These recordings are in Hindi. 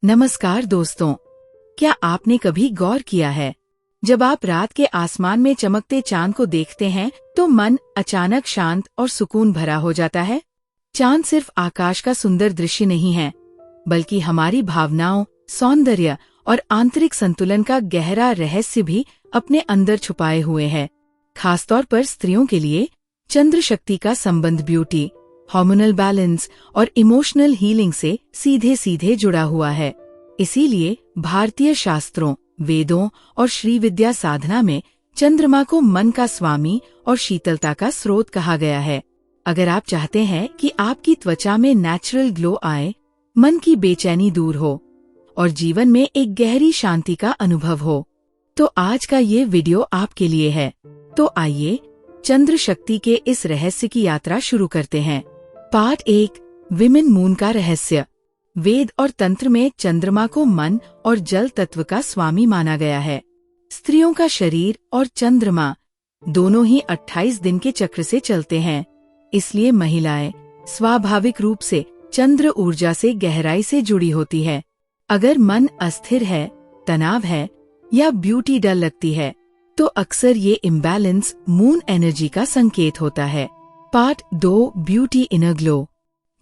नमस्कार दोस्तों, क्या आपने कभी गौर किया है जब आप रात के आसमान में चमकते चांद को देखते हैं तो मन अचानक शांत और सुकून भरा हो जाता है। चांद सिर्फ आकाश का सुंदर दृश्य नहीं है, बल्कि हमारी भावनाओं, सौंदर्य और आंतरिक संतुलन का गहरा रहस्य भी अपने अंदर छुपाए हुए है। खासतौर पर स्त्रियों के लिए चंद्र शक्ति का संबंध ब्यूटी, हार्मोनल बैलेंस और इमोशनल हीलिंग से सीधे सीधे जुड़ा हुआ है। इसीलिए भारतीय शास्त्रों, वेदों और श्री विद्या साधना में चंद्रमा को मन का स्वामी और शीतलता का स्रोत कहा गया है। अगर आप चाहते हैं कि आपकी त्वचा में नेचुरल ग्लो आए, मन की बेचैनी दूर हो और जीवन में एक गहरी शांति का अनुभव हो, तो आज का ये वीडियो आपके लिए है। तो आइए चंद्र शक्ति के इस रहस्य की यात्रा शुरू करते हैं। पार्ट 1, विमेन मून का रहस्य। वेद और तंत्र में चंद्रमा को मन और जल तत्व का स्वामी माना गया है। स्त्रियों का शरीर और चंद्रमा दोनों ही 28 दिन के चक्र से चलते हैं, इसलिए महिलाएं स्वाभाविक रूप से चंद्र ऊर्जा से गहराई से जुड़ी होती है। अगर मन अस्थिर है, तनाव है या ब्यूटी डल लगती है, तो अक्सर ये इम्बैलेंस मून एनर्जी का संकेत होता है। Part 2, beauty inner glow.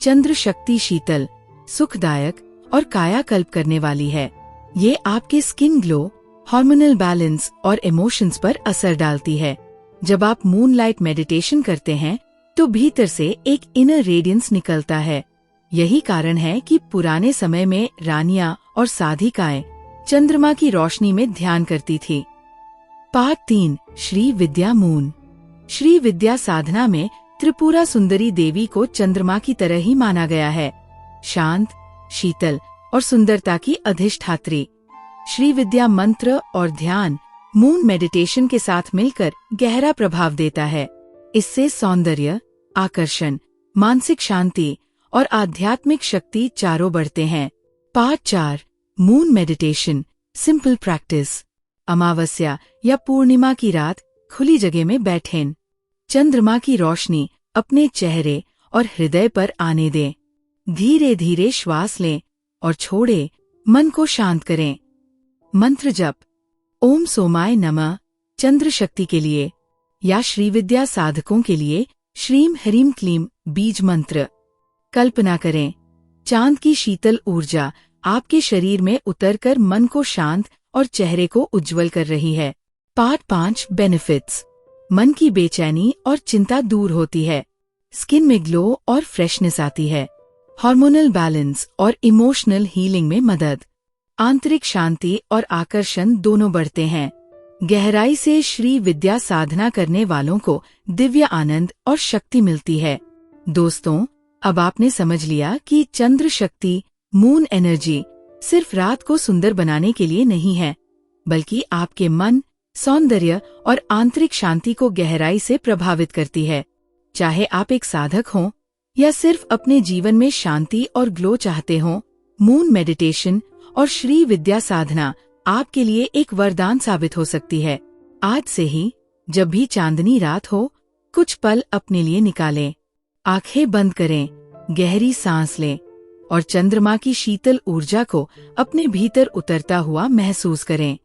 चंद्र शक्ति शीतल, सुखदायक और कायाकल्प करने वाली है। ये आपके स्किन ग्लो, हार्मोनल बैलेंस और इमोशंस पर असर डालती है। जब आप मूनलाइट मेडिटेशन करते हैं तो भीतर से एक इनर रेडियंस निकलता है। यही कारण है कि पुराने समय में रानियां और साधिकाएं चंद्रमा की रोशनी में ध्यान करती थी। पार्ट 3, श्री विद्या मून। श्री विद्या साधना में त्रिपुरा सुंदरी देवी को चंद्रमा की तरह ही माना गया है, शांत, शीतल और सुंदरता की अधिष्ठात्री। श्री विद्या मंत्र और ध्यान मून मेडिटेशन के साथ मिलकर गहरा प्रभाव देता है। इससे सौंदर्य, आकर्षण, मानसिक शांति और आध्यात्मिक शक्ति चारों बढ़ते हैं। Part 4, moon meditation, simple practice. अमावस्या या पूर्णिमा की रात खुली जगह में बैठें। चंद्रमा की रोशनी अपने चेहरे और हृदय पर आने दें। धीरे धीरे श्वास लें और छोड़े, मन को शांत करें। मंत्र जप, ओम सोमाय नमः चंद्र शक्ति के लिए, या श्री विद्या साधकों के लिए श्रीम ह्रीम क्लीम बीज मंत्र। कल्पना करें, चांद की शीतल ऊर्जा आपके शरीर में उतरकर मन को शांत और चेहरे को उज्जवल कर रही है। Part 5, benefits. मन की बेचैनी और चिंता दूर होती है, स्किन में ग्लो और फ्रेशनेस आती है, हार्मोनल बैलेंस और इमोशनल हीलिंग में मदद, आंतरिक शांति और आकर्षण दोनों बढ़ते हैं। गहराई से श्री विद्या साधना करने वालों को दिव्य आनंद और शक्ति मिलती है। दोस्तों, अब आपने समझ लिया कि चंद्र शक्ति, मून एनर्जी सिर्फ रात को सुंदर बनाने के लिए नहीं है, बल्कि आपके मन, सौंदर्य और आंतरिक शांति को गहराई से प्रभावित करती है। चाहे आप एक साधक हों या सिर्फ अपने जीवन में शांति और ग्लो चाहते हों, मून मेडिटेशन और श्री विद्या साधना आपके लिए एक वरदान साबित हो सकती है। आज से ही जब भी चांदनी रात हो, कुछ पल अपने लिए निकालें, आंखें बंद करें, गहरी सांस लें और चंद्रमा की शीतल ऊर्जा को अपने भीतर उतरता हुआ महसूस करें।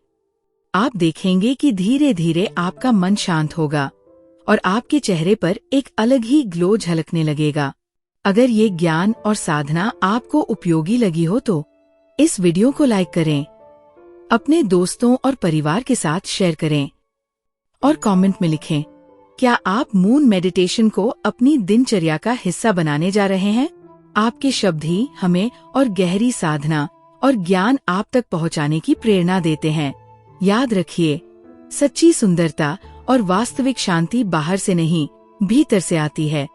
आप देखेंगे कि धीरे धीरे आपका मन शांत होगा और आपके चेहरे पर एक अलग ही ग्लो झलकने लगेगा। अगर ये ज्ञान और साधना आपको उपयोगी लगी हो तो इस वीडियो को लाइक करें, अपने दोस्तों और परिवार के साथ शेयर करें और कमेंट में लिखें, क्या आप मून मेडिटेशन को अपनी दिनचर्या का हिस्सा बनाने जा रहे हैं? आपके शब्द ही हमें और गहरी साधना और ज्ञान आप तक पहुंचाने की प्रेरणा देते हैं। याद रखिए, सच्ची सुंदरता और वास्तविक शांति बाहर से नहीं, भीतर से आती है।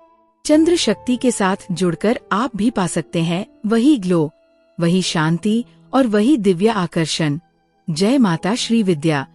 चंद्र शक्ति के साथ जुड़कर आप भी पा सकते हैं वही ग्लो, वही शांति और वही दिव्य आकर्षण। जय माता श्री विद्या।